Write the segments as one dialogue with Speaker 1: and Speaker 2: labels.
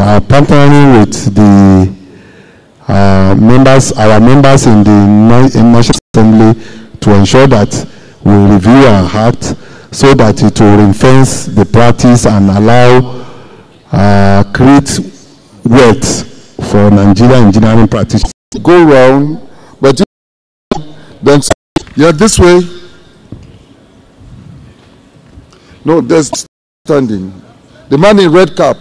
Speaker 1: are partnering with the our members in the National Assembly to ensure that we review our act so that it will reinforce the practice and allow create wealth for Nigerian engineering practitioners.
Speaker 2: Go round, but then this way. No, there's standing. The man in red cap.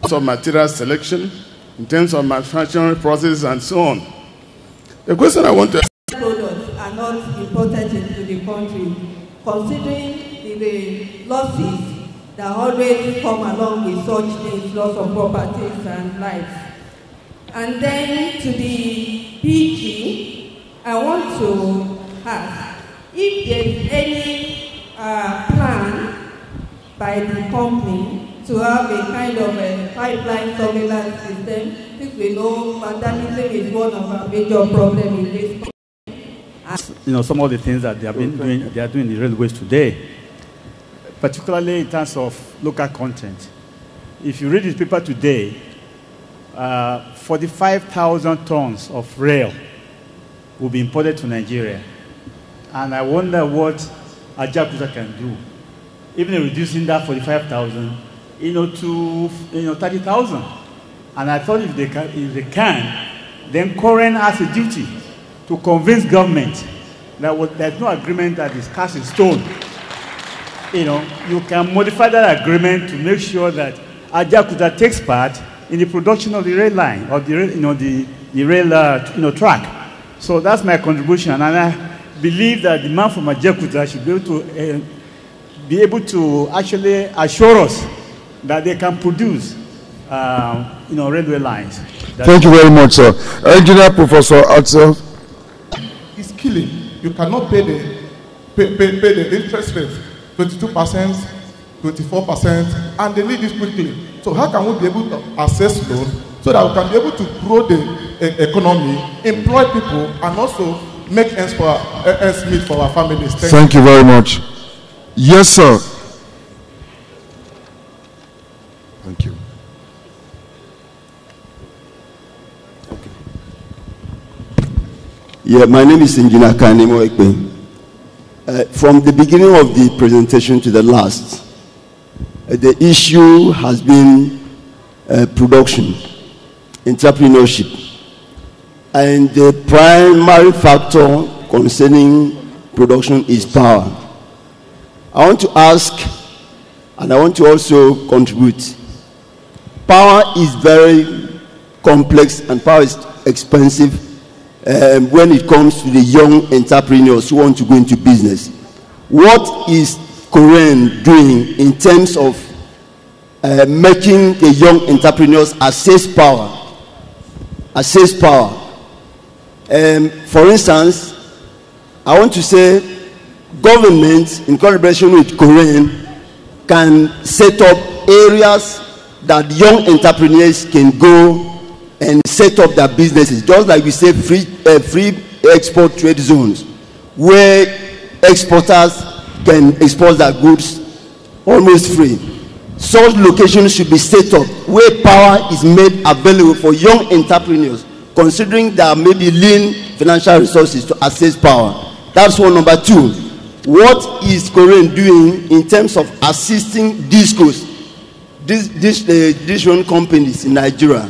Speaker 3: Of material selection, in terms of manufacturing process and so on. The question I want to ask:
Speaker 4: products are not imported into the country, considering the losses that always come along with such things, loss of properties and lives. And then to the PG, I want to ask if there's any plan by the company to have a kind of a pipeline surveillance system, since we know vandalism is one of our major problems in this country.
Speaker 5: Some of the things that they are doing in the railways today, particularly in terms of local content. If you read the paper today, 45,000 tons of rail will be imported to Nigeria. And I wonder what Ajakuta can do, even reducing that 45,000 to 30,000. And I thought if they can, then Coren has a duty to convince government that there's no agreement that is cast in stone. You can modify that agreement to make sure that Ajakuta takes part in the production of the rail line or the rail track. So that's my contribution, and I believe that the man from Ajakuta should be able to actually assure us that they can produce railway lines.
Speaker 2: Thank you very much, sir. Engineer Professor Axel.
Speaker 6: It's killing. You cannot pay the interest rate, 22%, 24%, and they need this quickly. So how can we be able to access loan so that we can be able to grow the economy, employ people, and also make ends meet for our families?
Speaker 2: Thank you very much. Yes, sir. Thank you.
Speaker 7: Okay. Yeah, my name is Engineer Kanemo Ekpe. From the beginning of the presentation to the last, the issue has been production, entrepreneurship, and the primary factor concerning production is power. I want to ask, and I want to also contribute. Power is very complex and power is expensive when it comes to the young entrepreneurs who want to go into business. What is Coren doing in terms of making the young entrepreneurs assess power? For instance, I want to say government, in collaboration with Coren, can set up areas that young entrepreneurs can go and set up their businesses, just like we say free export trade zones, where exporters can export their goods almost free. Such locations should be set up where power is made available for young entrepreneurs, considering there may be lean financial resources to access power. That's one. Number two, what is Coren doing in terms of assisting discos, distribution companies in Nigeria,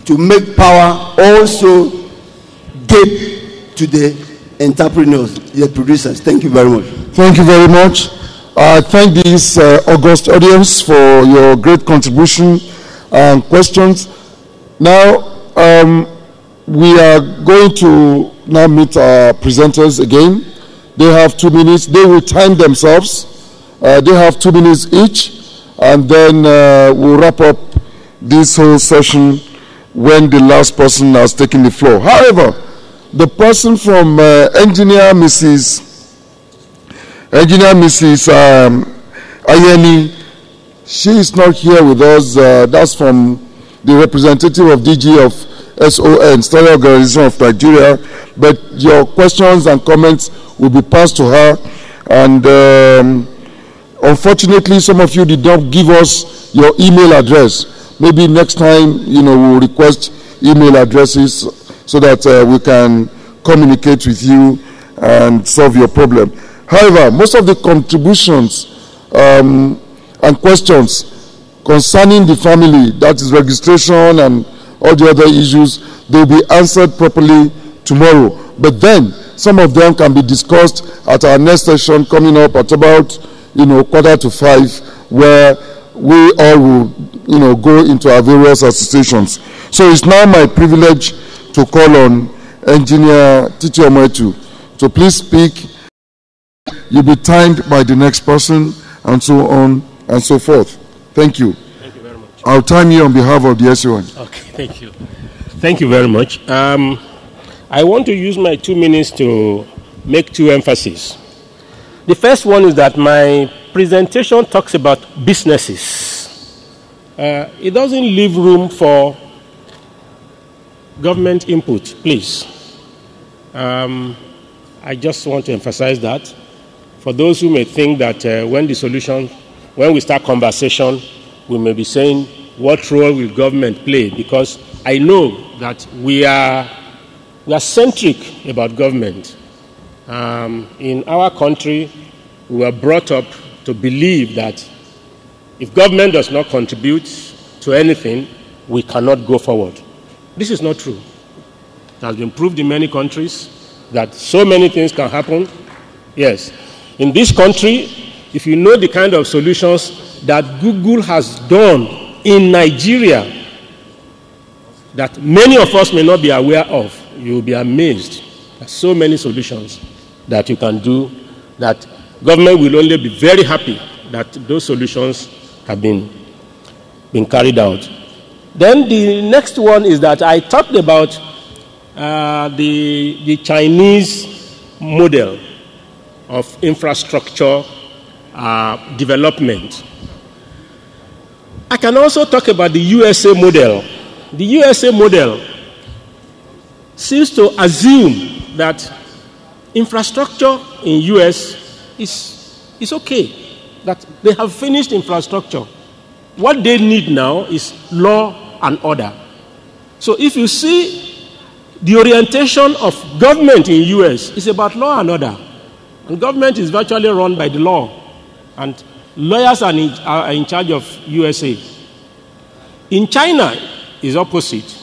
Speaker 7: to make power also get to the entrepreneurs, the producers? Thank you very much.
Speaker 2: Thank you very much. I thank this august audience for your great contribution and questions. Now, we are going to now meet our presenters again. They have 2 minutes. They will time themselves. They have 2 minutes each, and then we'll wrap up this whole session when the last person has taken the floor. However, the person from Engineer Mrs. Ayeni, she is not here with us. That's from the representative of DG of SON, Standard Organization of Nigeria. But your questions and comments will be passed to her. And unfortunately, some of you did not give us your email address. Maybe next time, we'll request email addresses so that we can communicate with you and solve your problem. However, most of the contributions and questions concerning the family, that is registration and all the other issues, they'll be answered properly tomorrow. But then, some of them can be discussed at our next session coming up at about, 4:45, where we all will, go into our various associations. So it's now my privilege to call on Engineer Titi Omoetu to please speak. You'll be timed by the next person, and so on and so forth. Thank you.
Speaker 8: Thank you very much.
Speaker 2: I'll time you on behalf of the SON.
Speaker 8: Okay, thank you. Thank you very much. I want to use my 2 minutes to make 2 emphases. The first one is that my presentation talks about businesses. It doesn't leave room for government input, please. I just want to emphasize that. For those who may think that when we start conversation, we may be saying, what role will government play? Because I know that we are centric about government. In our country, we were brought up to believe that if government does not contribute to anything, we cannot go forward. This is not true. It has been proved in many countries that so many things can happen. Yes. In this country, if you know the kind of solutions that Google has done in Nigeria that many of us may not be aware of, you will be amazed at so many solutions that you can do, that government will only be very happy that those solutions have been carried out. Then the next one is that I talked about the Chinese model of infrastructure development. I can also talk about the USA model. The USA model seems to assume that infrastructure in US is okay, that they have finished infrastructure. What they need now is law and order. So if you see the orientation of government in US is about law and order. And government is virtually run by the law. And lawyers are in charge of USA. In China, is opposite.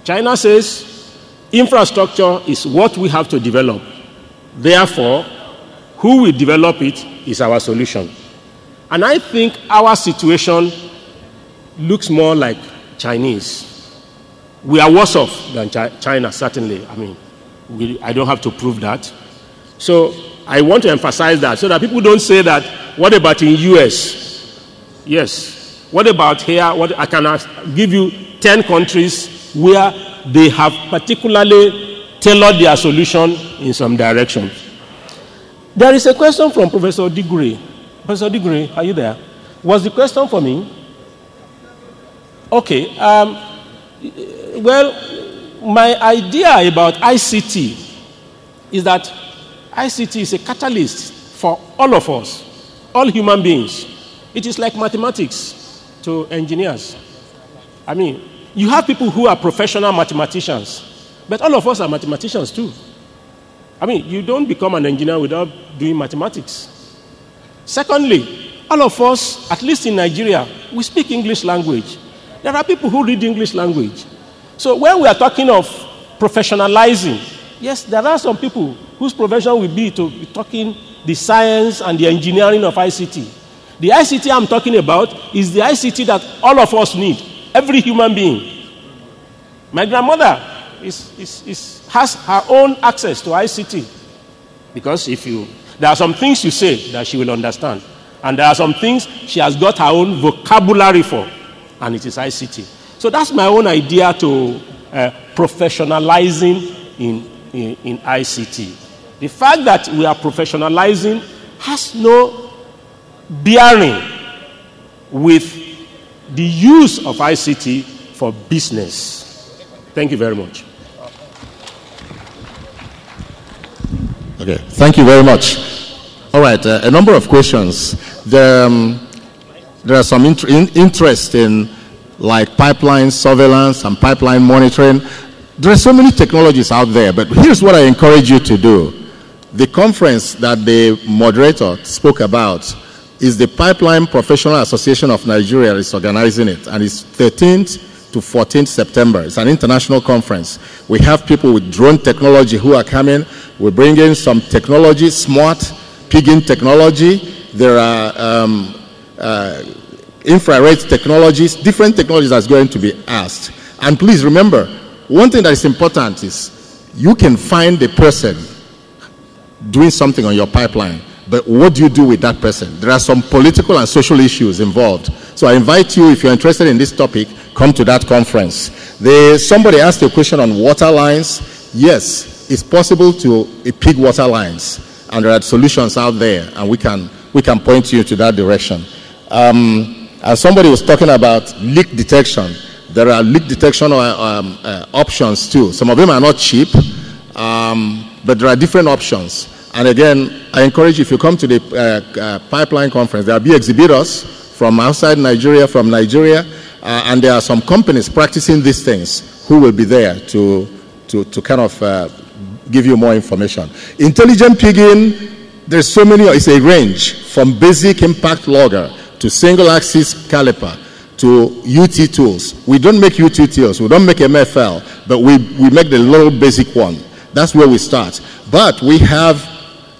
Speaker 8: China says infrastructure is what we have to develop. Therefore, who will develop it is our solution. And I think our situation looks more like Chinese. We are worse off than China, certainly. I mean, I don't have to prove that. So I want to emphasize that so that people don't say that, what about in US? Yes. What about here? I can give you 10 countries where they have particularly tailored their solution in some direction. There is a question from Professor Digre. Professor Digre, are you there? Was the question for me? Okay. Well, my idea about ICT is that ICT is a catalyst for all of us, all human beings. It is like mathematics to engineers. I mean, you have people who are professional mathematicians, but all of us are mathematicians too. I mean, you don't become an engineer without doing mathematics. Secondly, all of us, at least in Nigeria, we speak English language. There are people who read English language. So when we are talking of professionalizing, yes, there are some people whose profession will be to be talking the science and the engineering of ICT. The ICT I'm talking about is the ICT that all of us need, every human being. My grandmother has her own access to ICT because there are some things you say that she will understand, and there are some things she has got her own vocabulary for, and it is ICT. So that's my own idea to professionalizing in ICT. The fact that we are professionalizing has no bearing with the use of ICT for business. Thank you very much.
Speaker 9: Okay, thank you very much. All right, a number of questions. there are some interest in like pipeline surveillance and pipeline monitoring. There are so many technologies out there, but here's what I encourage you to do. The conference that the moderator spoke about is the Pipeline Professional Association of Nigeria is organizing it, and it's 13th to 14th September. It's an international conference. We have people with drone technology who are coming. We're bringing some technology, smart pigging technology. There are infrared technologies, different technologies that's going to be asked. And please remember, one thing that is important is you can find a person doing something on your pipeline, but what do you do with that person? There are some political and social issues involved. So I invite you, if you're interested in this topic, come to that conference. Somebody asked a question on water lines. Yes, it's possible to pig water lines, and there are solutions out there, and we can point you to that direction. And somebody was talking about leak detection. There are leak detection options too. Some of them are not cheap, but there are different options. And again, I encourage you, if you come to the pipeline conference, there will be exhibitors from outside Nigeria, from Nigeria, and there are some companies practicing these things who will be there to kind of give you more information. Intelligent pigging, there's so many, it's a range from basic impact logger to single axis caliper to UT tools. We don't make UT tools, we don't make MFL, but we make the little basic one. That's where we start. But we have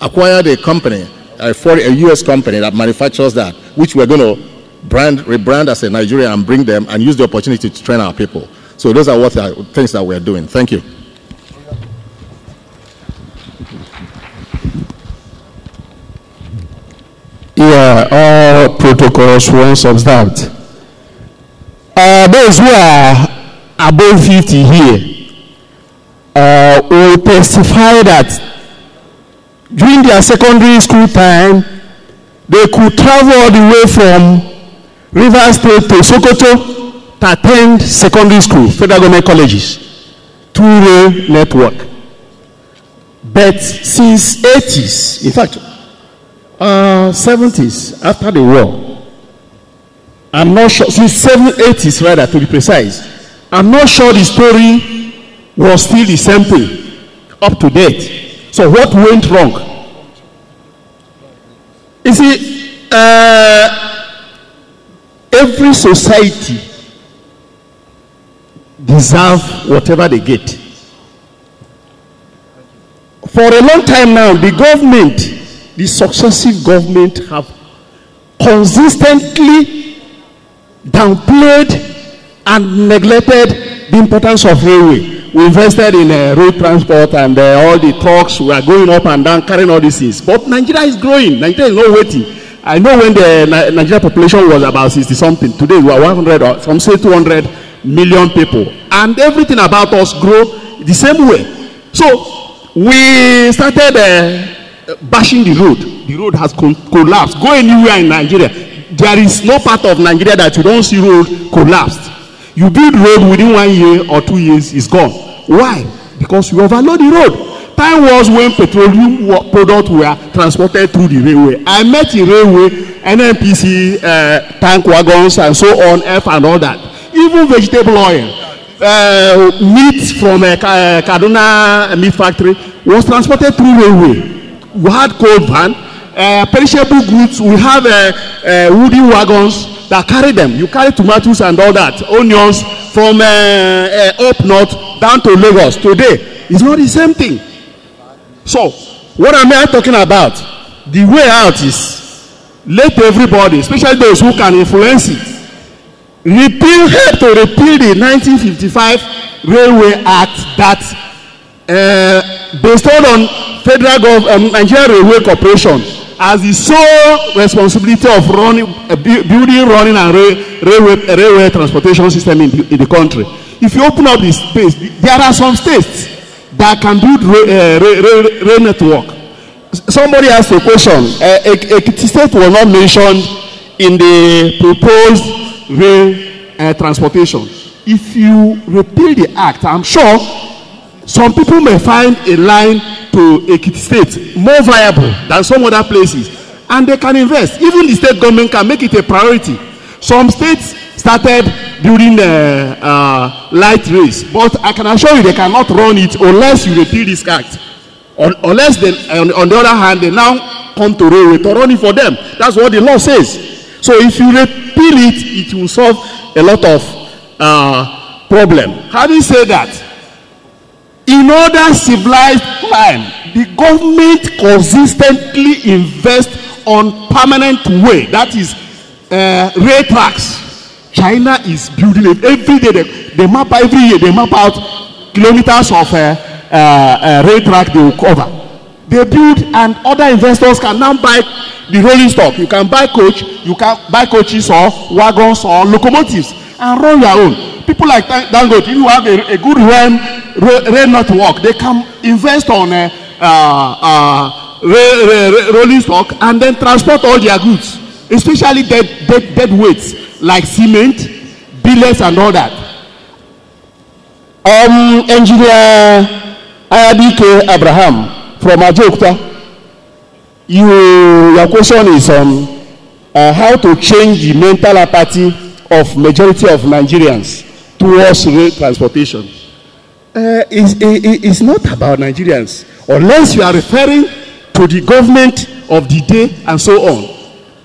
Speaker 9: acquired a company, a US company that manufactures that, which we're going to rebrand as a Nigeria and bring them and use the opportunity to train our people. So those are things that we're doing. Thank you.
Speaker 10: Yeah, all protocols once observed. Those who are above 50 here will testify that during their secondary school time, they could travel all the way from Rivers State to Sokoto to attend secondary school, federal government colleges, two-way network. But since 80s, in fact, 70s, after the war, I'm not sure, since 80s rather, to be precise, I'm not sure the story was still the same thing, up to date. So what went wrong? You see, every society deserves whatever they get. For a long time now, the government, the successive government have consistently downplayed and neglected the importance of railway. We invested in road transport and all the trucks were going up and down, carrying all these things. But Nigeria is growing. Nigeria is not waiting. I know when the Nigeria population was about 60-something. Today we are 100 or some say 200 million people. And everything about us grow the same way. So we started bashing the road. The road has collapsed. Go anywhere in Nigeria, there is no part of Nigeria that you don't see road collapsed. You build road within 1 year or 2 years, it's gone. Why? Because you overload the road. Time was when petroleum products were transported through the railway. I met in railway, NNPC, tank wagons and so on, F and all that. Even vegetable oil, meat from Kaduna meat factory was transported through railway. We had cold van, perishable goods. We have wooden wagons that carry them. You carry tomatoes and all that, onions from up north down to Lagos. Today, it's not the same thing. So, what am I talking about? The way out is let everybody, especially those who can influence it, help to repeal the 1955 Railway Act that bestowed on federal government, Nigerian Railway Corporation as the sole responsibility of building, running, and railway transportation system in the country. If you open up this space, there are some states that can build rail network. Somebody asked a question. A state was not mentioned in the proposed rail transportation. If you repeal the act, I'm sure some people may find a line to Ekiti State more viable than some other places, and they can invest. Even the state government can make it a priority Some states started building light rails, but I can assure you they cannot run it unless you repeal this act. Unless they, on the other hand, they now come to railway to run it for them. That's what the law says. So if you repeal it, it will solve a lot of problem. Having said that, in other civilized time, the government consistently invests on permanent way. That is rail tracks. China is building it every day. They map out every year. They map out kilometers of rail track they will cover. They build, and other investors can now buy the rolling stock. You can buy coach, you can buy coaches or wagons or locomotives and run your own. People like Dangote, if you have a good rail network, they can invest on rolling stock and then transport all their goods, especially dead weights like cement, billets, and all that. Engineer Ayabike Abraham from Ajaokuta, your question is on how to change the mental apathy of majority of Nigerians towards rail transportation. It's not about Nigerians, unless you are referring to the government of the day and so on,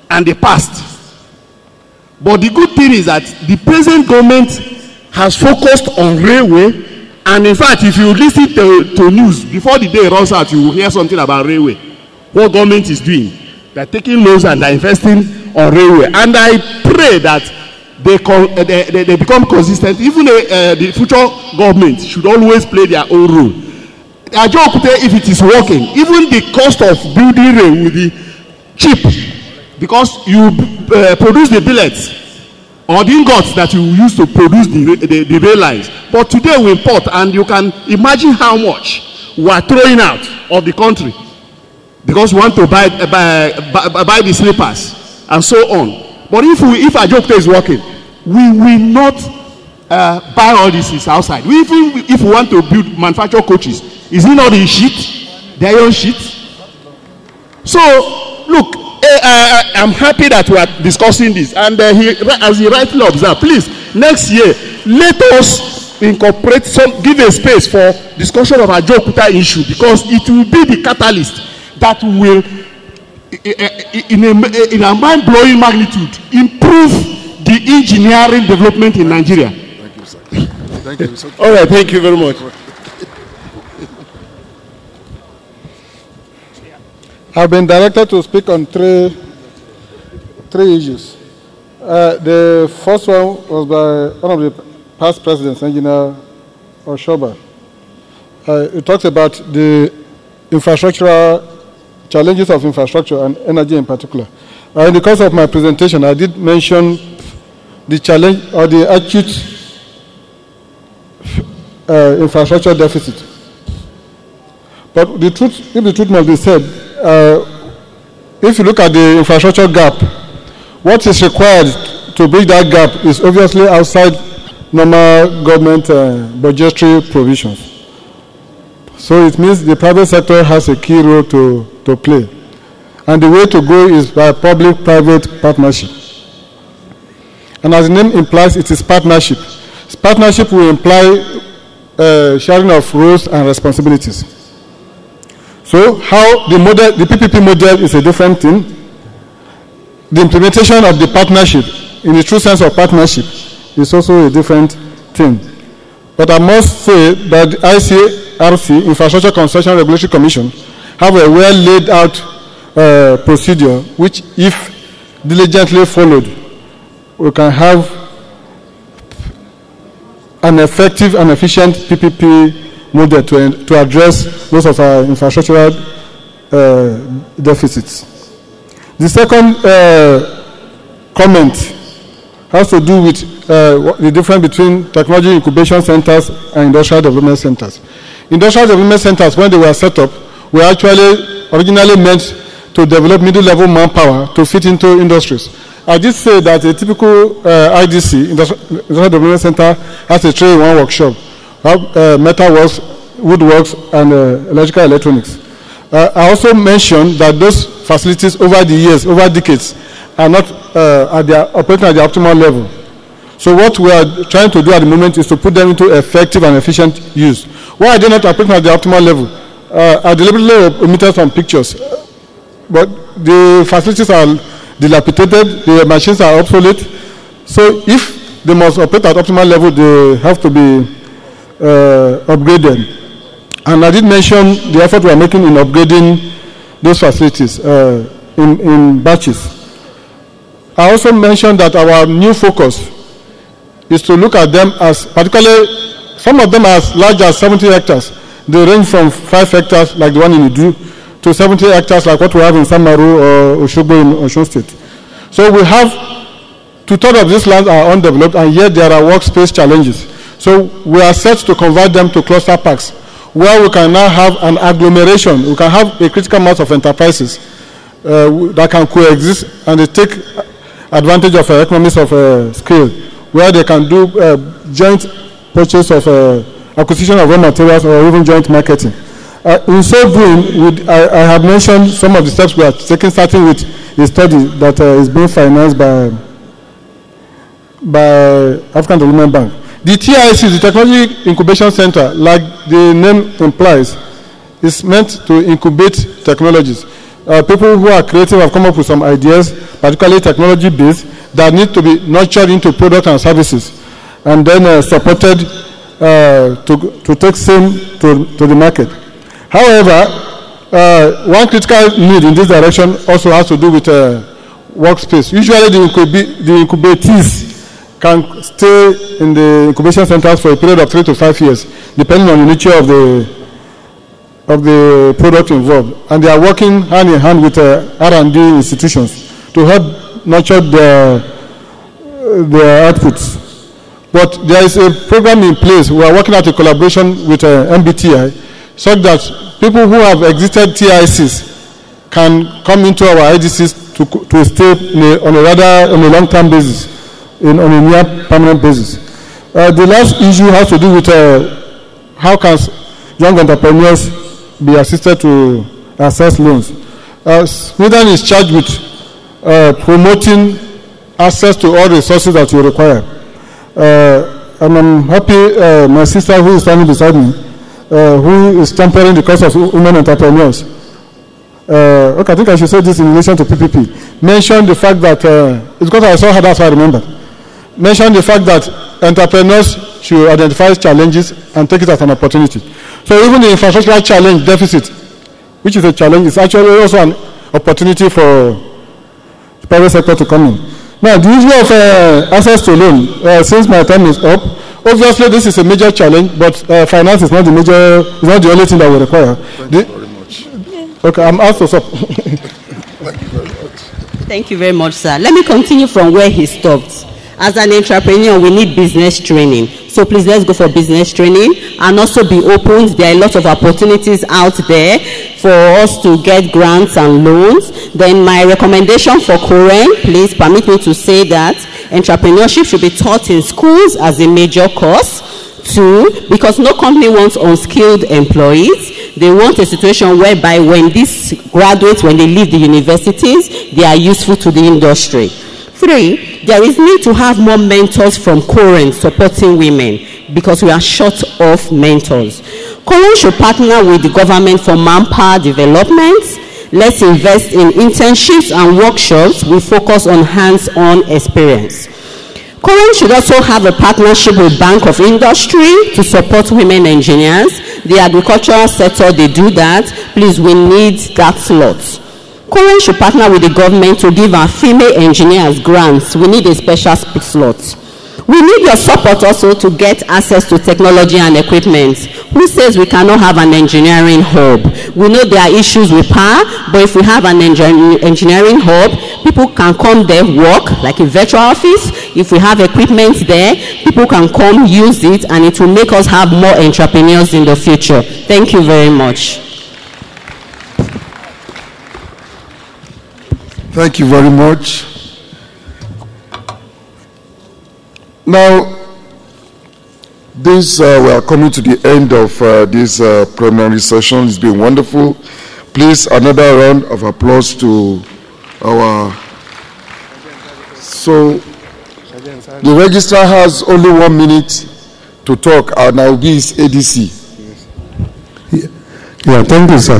Speaker 10: and the past. But the good thing is that the present government has focused on railway, and in fact, if you listen to news before the day runs out, you will hear something about railway. What government is doing? They're taking loans and they're investing on railway. And I pray that they become consistent. Even the future government should always play their own role. Ajaokuta, if it is working, even the cost of building rail will be cheap, because you produce the billets or the ingots that you use to produce the rail lines. But today we import, and you can imagine how much we are throwing out of the country because we want to buy the slippers and so on. But if Ajaokuta is working, we will not buy all these things outside. Even if we want to manufacture coaches, is it not the sheet, the iron sheet? So look, I'm happy that we are discussing this, and as he rightly observed, please, next year, let us incorporate give a space for discussion of Ajaokuta issue, because it will be the catalyst that will, in a mind-blowing magnitude, improve the engineering development in Nigeria.
Speaker 2: Thank you, sir. Thank you. So
Speaker 10: all right, thank you very much.
Speaker 11: I've been directed to speak on three issues. The first one was by one of the past presidents, Engineer Oshoba. It talks about the infrastructural challenges of infrastructure and energy in particular. In the course of my presentation, I did mention the challenge or the acute infrastructure deficit. But the truth, if the truth must be said, if you look at the infrastructure gap, what is required to bridge that gap is obviously outside normal government budgetary provisions. So it means the private sector has a key role to play. And the way to go is by public-private partnership. And as the name implies, it is partnership. Partnership will imply sharing of roles and responsibilities. So how the PPP model is a different thing. The implementation of the partnership, in the true sense of partnership, is also a different thing. But I must say that the ICRC, Infrastructure Concession Regulatory Commission, have a well laid out procedure, which, if diligently followed, we can have an effective and efficient PPP model to address most of our infrastructural deficits. The second comment has to do with the difference between technology incubation centers and industrial development centers. Industrial development centers, when they were set up, were actually originally meant to develop middle-level manpower to fit into industries. I did say that a typical IDC, Industrial Development Center, has a 3-in-1 workshop, metalworks, woodworks, and electrical electronics. I also mentioned that those facilities over the years, over decades, are not operating at the optimal level. So what we are trying to do at the moment is to put them into effective and efficient use. Why are they not operating at the optimal level? I deliberately omitted some pictures, but the facilities are dilapidated, the machines are obsolete. So if they must operate at optimal level, they have to be upgraded. And I did mention the effort we are making in upgrading those facilities in batches. I also mentioned that our new focus is to look at them as, particularly, some of them are as large as 70 hectares. They range from 5 hectares, like the one in Udu, to 70 hectares, like what we have in Samaru or Oshogbo in Osun State. So we have 2/3 of these lands are undeveloped, and yet there are workspace challenges. So we are set to convert them to cluster parks, where we can now have an agglomeration. We can have a critical mass of enterprises that can coexist, and they take advantage of economies of scale, where they can do joint purchase of acquisition of raw materials or even joint marketing. In so doing, I have mentioned some of the steps we are taking, starting with a study that is being financed by African Development Bank. The TIC, the Technology Incubation Center, like the name implies, is meant to incubate technologies. People who are creative have come up with some ideas, particularly technology-based, that need to be nurtured into products and services, and then supported to take same to the market. However, one critical need in this direction also has to do with workspace. Usually the incubatees can stay in the incubation centers for a period of 3 to 5 years, depending on the nature of the product involved. And they are working hand in hand with R&D institutions to help nurture their outputs. But there is a program in place. We are working out a collaboration with MBTI, so that people who have exited TICs can come into our IDCs to stay on a long-term basis, on a near permanent basis. The last issue has to do with how can young entrepreneurs be assisted to access loans. Sweden is charged with promoting access to all resources that you require. And I'm happy my sister, who is standing beside me, who is championing the cause of women entrepreneurs. Okay, I think I should say this in relation to PPP. Mention the fact that, it's because I saw her, that's why I remember. Mention the fact that entrepreneurs should identify challenges and take it as an opportunity. So even the infrastructural challenge deficit, which is a challenge, is actually also an opportunity for the private sector to come in. Now, the issue of access to loan, since my time is up, obviously this is a major challenge, but finance is not the only thing that we require.
Speaker 2: Thank you very much.
Speaker 11: Okay, I'm out to stop.
Speaker 2: Thank you very much.
Speaker 12: Thank you very much, sir. Let me continue from where he stopped. As an entrepreneur, we need business training. So please, let's go for business training and also be open. There are a lot of opportunities out there for us to get grants and loans. Then my recommendation for Coren, please permit me to say that entrepreneurship should be taught in schools as a major course. 2, because no company wants unskilled employees. They want a situation whereby when these graduates, when they leave the universities, they are useful to the industry. 3, there is need to have more mentors from Coren supporting women, because we are short of mentors. Coren should partner with the government for manpower development. Let's invest in internships and workshops. We focus on hands-on experience. Coren should also have a partnership with Bank of Industry to support women engineers. The agricultural sector, they do that. Please, we need that slot. Coren should partner with the government to give our female engineers grants. We need a special slot. We need your support also to get access to technology and equipment. Who says we cannot have an engineering hub? We know there are issues with power, but if we have an engineering hub, people can come there, work like a virtual office. If we have equipment there, people can come use it, and it will make us have more entrepreneurs in the future. Thank you very much.
Speaker 2: Thank you very much. Now, we are coming to the end of this preliminary session. It's been wonderful. Please, another round of applause to our... So, the registrar has only 1 minute to talk, and I will be his ADC.
Speaker 1: Yeah, thank you, sir.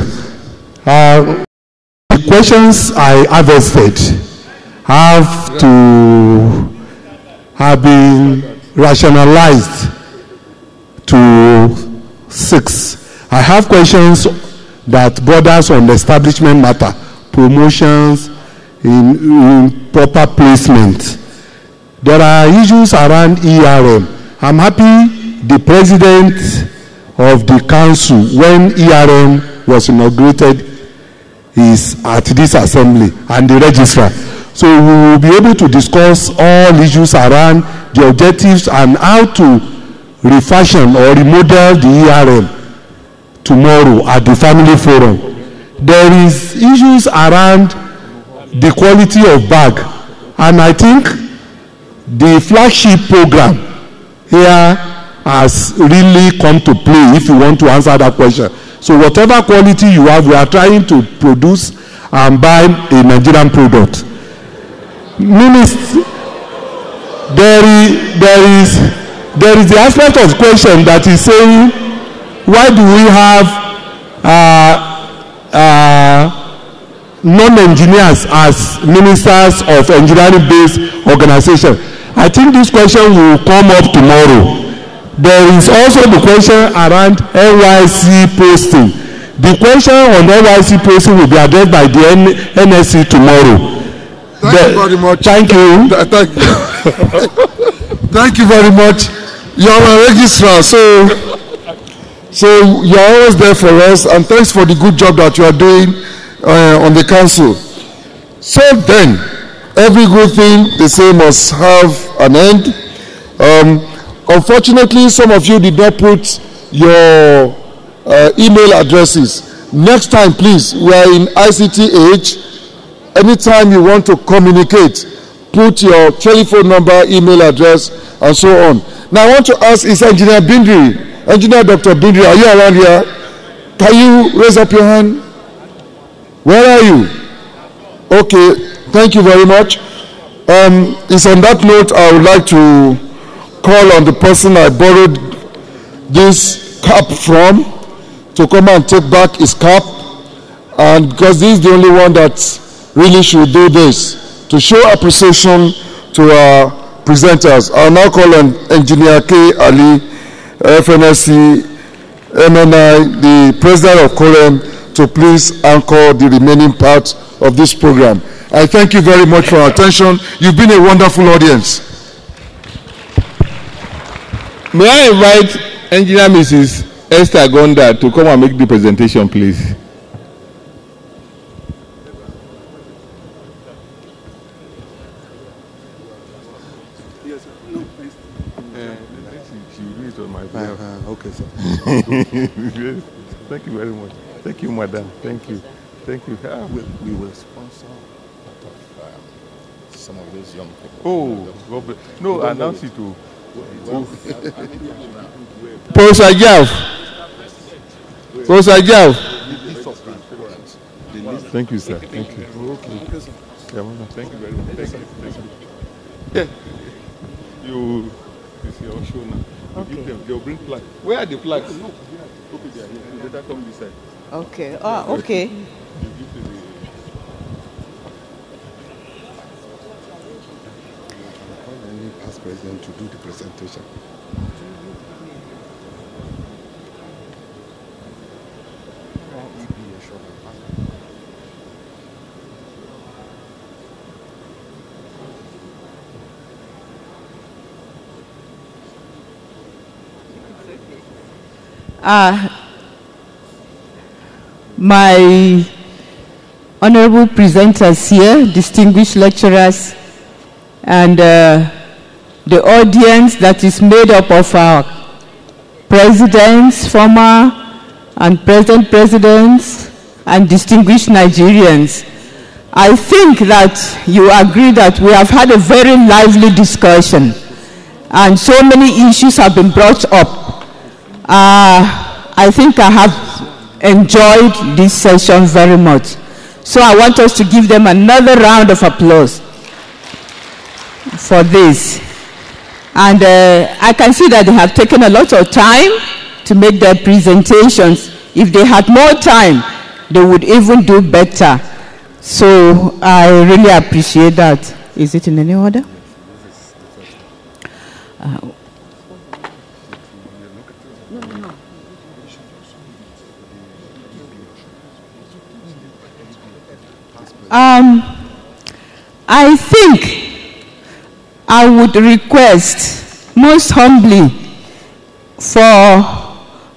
Speaker 1: The questions I harvested have been rationalized to 6. I have questions that borders on the establishment matter, promotions, in proper placement. There are issues around ERM. I'm happy the president of the council, when ERM was inaugurated, is at this assembly, and the registrar. So we will be able to discuss all issues around the objectives and how to refashion or remodel the ERM tomorrow at the family forum. There is issues around the quality of bag, and I think the flagship program here has really come to play if you want to answer that question. So whatever quality you have, we are trying to produce and buy a Nigerian product. Minister, there is the aspect of question that is saying, why do we have non-engineers as ministers of engineering-based organization? I think this question will come up tomorrow. There is also the question around NYC posting. The question on NYC posting will be addressed by the NSC tomorrow.
Speaker 2: Thank you very much.
Speaker 1: Thank you.
Speaker 2: Thank you very much. You are a registrar, so you are always there for us, and thanks for the good job that you are doing on the council. So then, every good thing, they say, must have an end. Unfortunately, some of you did not put your email addresses. Next time, please, we are in ICT age. Anytime you want to communicate, put your telephone number, email address, and so on. Now, I want to ask, is Engineer Bindri, Engineer Dr. Bindri, are you around here? Can you raise up your hand? Where are you? Okay, thank you very much. It's on that note I would like to call on the person I borrowed this cap from to come and take back his cap, and because this is the only one that really should do this, to show appreciation to our presenters. I'll now call on Engineer K. Ali, FNSC, MNI, the President of Coren, to please anchor the remaining part of this program. I thank you very much for your attention. You've been a wonderful audience.
Speaker 13: May I invite Engineer Mrs. Esther Gonda to come and make the presentation, please.
Speaker 14: Okay, sir. Thank you very much. Thank you, madam. Thank you. Thank you. We will sponsor some of those young people. Oh, no, announce it to.
Speaker 13: Professor Jav. Professor Jav.
Speaker 14: Thank you, sir. Thank you. Okay. Thank you very much. Thank you. Yeah. You see our show now. Okay. They'll bring flags. Where are the flags? No. Okay, they are here. You better come this side.
Speaker 15: Okay. Oh, okay.
Speaker 1: Past president to do the presentation.
Speaker 15: My honorable presenters here, distinguished lecturers, and the audience that is made up of our presidents, former and present presidents, and distinguished Nigerians. I think that you agree that we have had a very lively discussion, and so many issues have been brought up. I think I have enjoyed this session very much. So I want us to give them another round of applause for this. And I can see that they have taken a lot of time to make their presentations. If they had more time, they would even do better. So I really appreciate that. Is it in any order? I think I would request most humbly for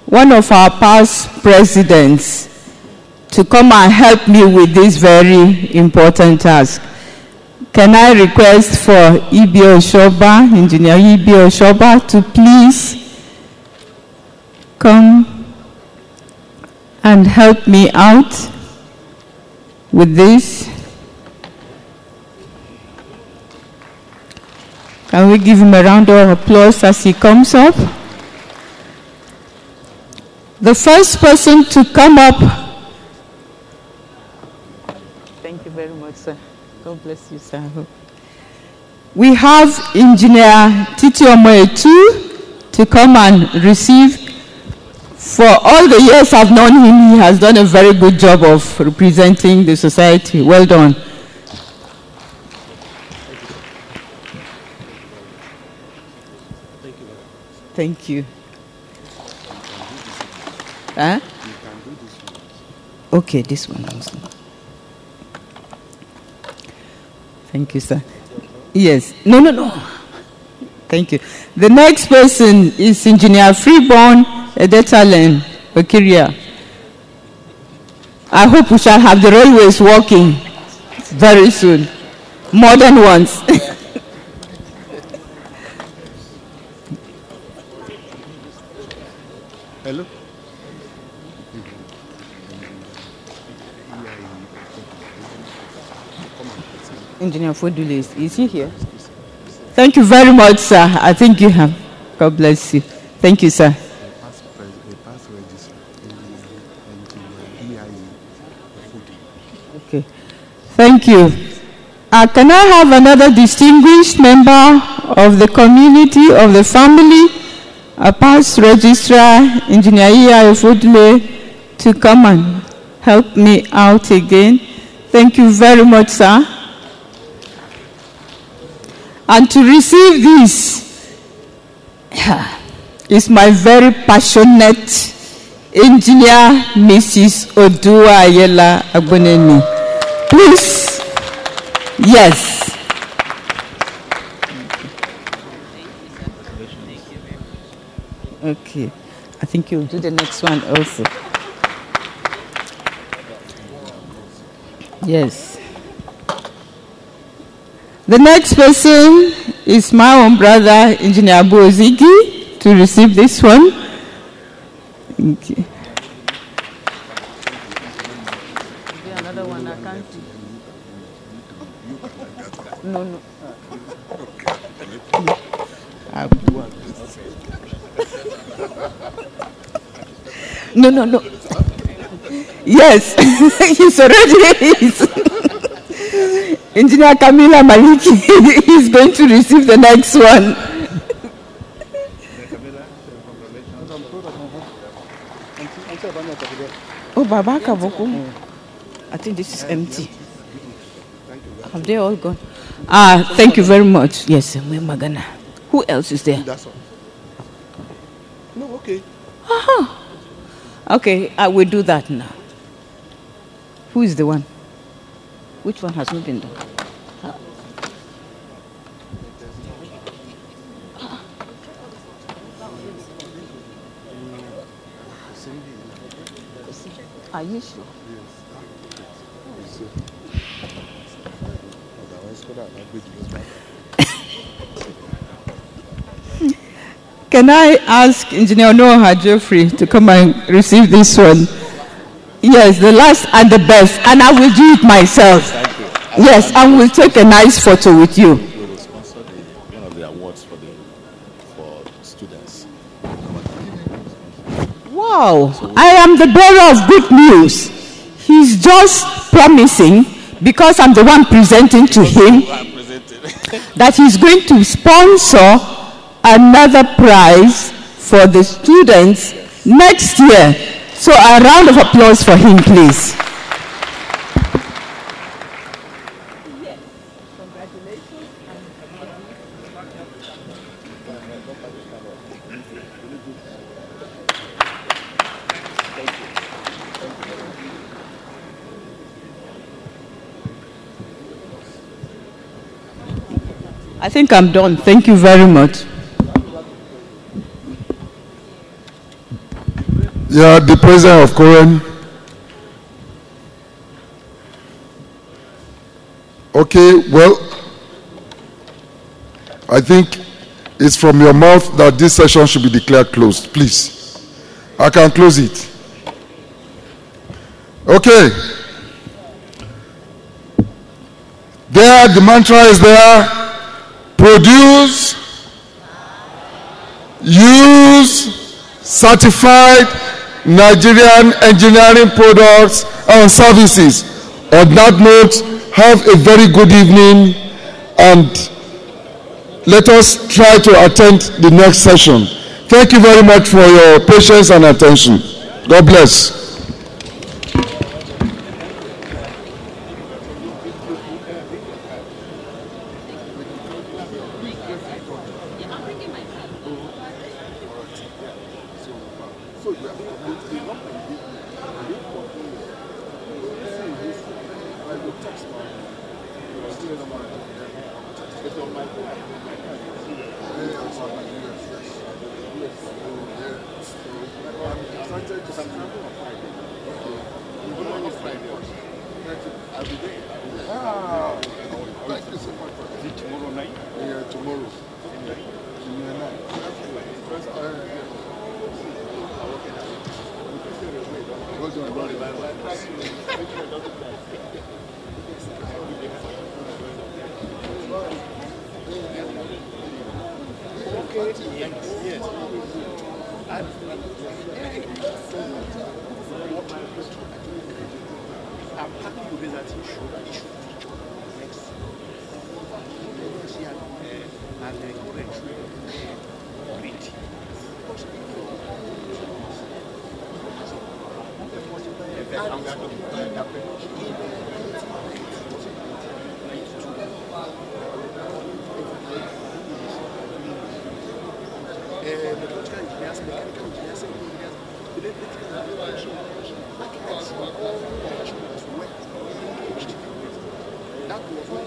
Speaker 15: one of our past presidents to come and help me with this very important task. Can I request for E.B. Oshoba, Engineer E.B. Oshoba, to please come and help me out with this? Can we give him a round of applause as he comes up? The first person to come up. Thank you very much, sir. God bless you, sir. We have Engineer Titi Omoetu to come and receive. For all the years I've known him, he has done a very good job of representing the society. Well done. Thank you. Huh? Okay, this one also. Thank you, sir. Yes. No. Thank you. The next person is Engineer Freeborn Edetalen Okiria. I hope we shall have the railways working very soon, more than once.
Speaker 14: Hello?
Speaker 15: Engineer Fodule, is he here? Thank you very much, sir. I think you have. God bless you. Thank you, sir. Okay. Thank you. Can I have another distinguished member of the community, of the family, a past registrar, Engineer E.I. Fodule, to come and help me out again? Thank you very much, sir. And to receive this is my very passionate engineer, Mrs. Odua Ayela Agboneni. Please, yes. Okay, I think you'll do the next one also. Yes. The next person is my own brother, Engineer Bozigi, to receive this one. Thank you. Another one I can't see. No. No. Yes, he's already is. Engineer Kamila Maliki is going to receive the next one. Oh, Baba Kaboko. I think this is empty. Have they all gone? Thank you very much. Yes, Magana. Who else is there?
Speaker 14: That's all. No, okay.
Speaker 15: Okay, I will do that now. Who is the one? Which one has not been done? Are you sure? Can I ask Engineer Noah Geoffrey to come and receive this one? Yes, the last and the best, and I will do it myself.
Speaker 14: Thank you.
Speaker 15: Yes, and we'll take a nice photo with you.
Speaker 14: We will sponsor one of the awards for students.
Speaker 15: Wow, I am the bearer of good news. He's just promising, because I'm the one presenting to him, that he's going to sponsor another prize for the students next year. So a round of applause for him, please. I think I'm done. Thank you very much.
Speaker 2: Yeah, the president of Coren. Okay, well, I think it's from your mouth that this session should be declared closed. Please, I can close it. Okay. There, the mantra is there. Produce, use certified Nigerian engineering products and services. On that note, have a very good evening, and let us try to attend the next session. Thank you very much for your patience and attention. God bless.
Speaker 16: That was when